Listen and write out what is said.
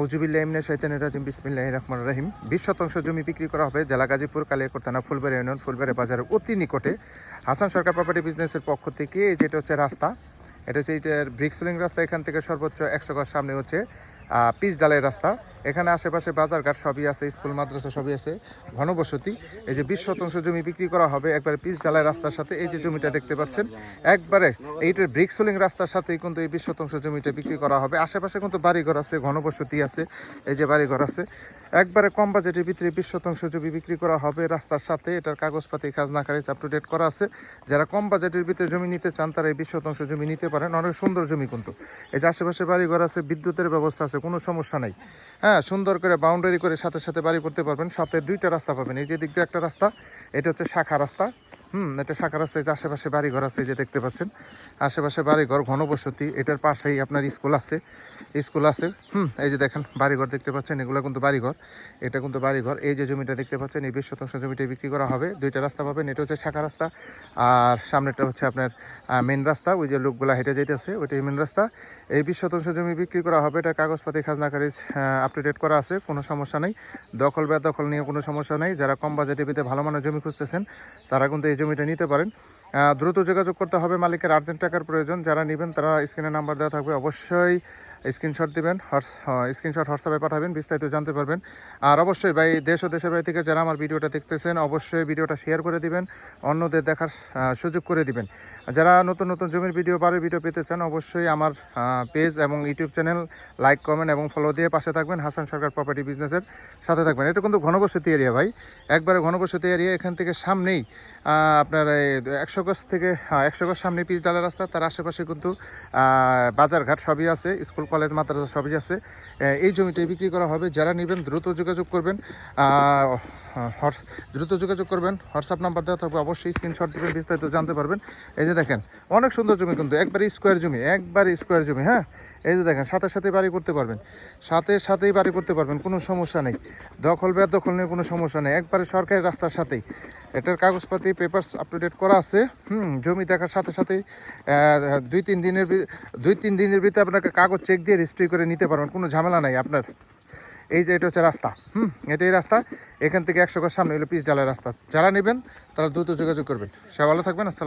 আউযুবিল্লাহি মিনাশ শাইতানির রাজিম বিসমিল্লাহির রহমানির রহিম 20 শতাংশ জমি বিক্রি করা হবে জেলা গাজীপুর কালিয়াকৈর থানা ফুলবাড়ী ইউনিয়ন ফুলবাড়ী বাজারের অতি নিকটে হাসান সরকার প্রপার্টি বিজনেসের পক্ষ থেকে। এই যেটা হচ্ছে রাস্তা, এটা হচ্ছে এইটার ব্রিক্সলিং রাস্তা। এখান থেকে সর্বোচ্চ 100 গজ সামনে হচ্ছে পিচ ডালের রাস্তা। এখানে আশেপাশে বাজারঘাট সবই আছে, স্কুল মাদ্রাসা সবই আছে, ঘনবসতি। এই যে 20 শতাংশ জমি বিক্রি করা হবে একবারে পিচ ডালের রাস্তার সাথে। এই যে জমিটা দেখতে পাচ্ছেন একবারে এইটার ব্রিক্সলিং রাস্তার সাথেই কিন্তু এই 20 শতাংশ জমিটা বিক্রি করা হবে। আশেপাশে কিন্তু বাড়িঘর আছে, ঘনবসতি আছে, এই যে বাড়িঘর আছে। একবারে কম বাজেটের ভিতরে 20 শতাংশ জমি বিক্রি করা হবে রাস্তার সাথে। এটার কাগজপাতি খাজনা খারিজ আপ টু ডেট করা আছে। যারা কম বাজেটের ভিতরে জমি নিতে চান তারা এই 20 শতাংশ জমি নিতে পারেন। অনেক সুন্দর জমি কিন্তু। এই যে আশেপাশে বাড়িঘর আছে, বিদ্যুতের ব্যবস্থা আছে, কোনো সমস্যা নেই। হ্যাঁ, সুন্দর করে বাউন্ডারি করে সাথে সাথে বাড়ি করতে পারবেন। সাথে দুইটা রাস্তা পাবেন। এই যে দিক দিয়ে একটা রাস্তা, এটা হচ্ছে শাখা রাস্তা। এটা শাখা রাস্তা। এই যে আশেপাশে বাড়িঘর আছে, এই যে দেখতে পাচ্ছেন আশেপাশে বাড়িঘর, ঘনবসতি। এটার পাশেই আপনার স্কুল আছে, স্কুল আছে। এই যে দেখেন বাড়িঘর দেখতে পাচ্ছেন, এগুলো কিন্তু বাড়িঘর, এটা কিন্তু বাড়িঘর। এই যে জমিটা দেখতে পাচ্ছেন এই 20 শতাংশ জমিটা বিক্রি করা হবে। দুইটা রাস্তা পাবেন, এটা হচ্ছে শাখা রাস্তা আর সামনেটা হচ্ছে আপনার মেন রাস্তা। ওই যে লোকগুলা হেঁটে যাইতেছে ওইটাই মেন রাস্তা। এই 20 শতাংশ জমি বিক্রি করা হবে। এটা কাগজপাতি খাজনা খারিজ আপ টু ডেট করা আছে, কোনো সমস্যা নেই। দখল বেদখল নিয়ে কোনো সমস্যা নেই। যারা কম বাজেটের ভিতরে ভালো মানের জমি খুঁজতেছেন তারা কিন্তু এই জমিটা নিতে পারেন। দ্রুত যোগাযোগ করতে হবে, মালিকের আর্জেন্ট টাকার প্রয়োজন। যারা নেবেন তারা স্ক্রিনে নাম্বার দেওয়া থাকবে, অবশ্যই স্ক্রিনশট দিবেন, স্ক্রিনশট হোয়াটসঅ্যাপে পাঠাবেন, বিস্তারিত জানতে পারবেন। আর অবশ্যই ভাই দেশ ও দেশের বাড়ি থেকে যারা আমার ভিডিওটা দেখতেছেন অবশ্যই ভিডিওটা শেয়ার করে দিবেন, অন্যদের দেখার সুযোগ করে দিবেন। যারা নতুন নতুন জমির ভিডিও বাড়ির ভিডিও পেতে চান অবশ্যই আমার পেজ এবং ইউটিউব চ্যানেল লাইক কমেন্ট এবং ফলো দিয়ে পাশে থাকবেন। হাসান সরকার প্রপার্টি বিজনেসের সাথে থাকবেন। এটা কিন্তু ঘনবসতি এরিয়া ভাই, একবারে ঘনবসতি এরিয়া। এখান থেকে সামনেই আপনার 100 গজ থেকে 100 গজ সামনে পিচ ডালের রাস্তা। তার আশেপাশে কিন্তু বাজারঘাট সবই আছে, স্কুল কলেজ মাদ্রাসা সবই আছে। এই জমিটাই বিক্রি করা হবে। যারা নেবেন দ্রুত যোগাযোগ করবেন, হোয়াটসঅ্যাপ নাম্বার দেওয়া থাকবে, অবশ্যই স্ক্রিনশট দেবেন, বিস্তারিত জানতে পারবেন। এই যে দেখেন অনেক সুন্দর জমি কিন্তু, একবারে স্কোয়ার জমি, একবারে স্কোয়ার জমি। হ্যাঁ, এই যে দেখেন সাথে সাথে বাড়ি করতে পারবেন, সাথেই বাড়ি করতে পারবেন, কোনো সমস্যা নেই। দখল বেদখল নিয়ে কোনো সমস্যা নেই, একবারে সরকারি রাস্তার সাথেই। এটার কাগজপাতি পেপারস আপ টু ডেট করা আছে। জমি দেখার সাথে সাথেই 2-3 দিনের ভিতরে আপনাকে কাগজ চেক দিয়ে রেজিস্ট্রি করে নিতে পারবেন, কোনো ঝামেলা নাই আপনার। এই যে এটা হচ্ছে রাস্তা, এটাই রাস্তা। এখান থেকে 100 গজ সামনে হলো পিচ ডালের রাস্তা। যারা নেবেন তারা দ্রুত যোগাযোগ করবেন। সবাই ভালো থাকবেন। আসসালাম।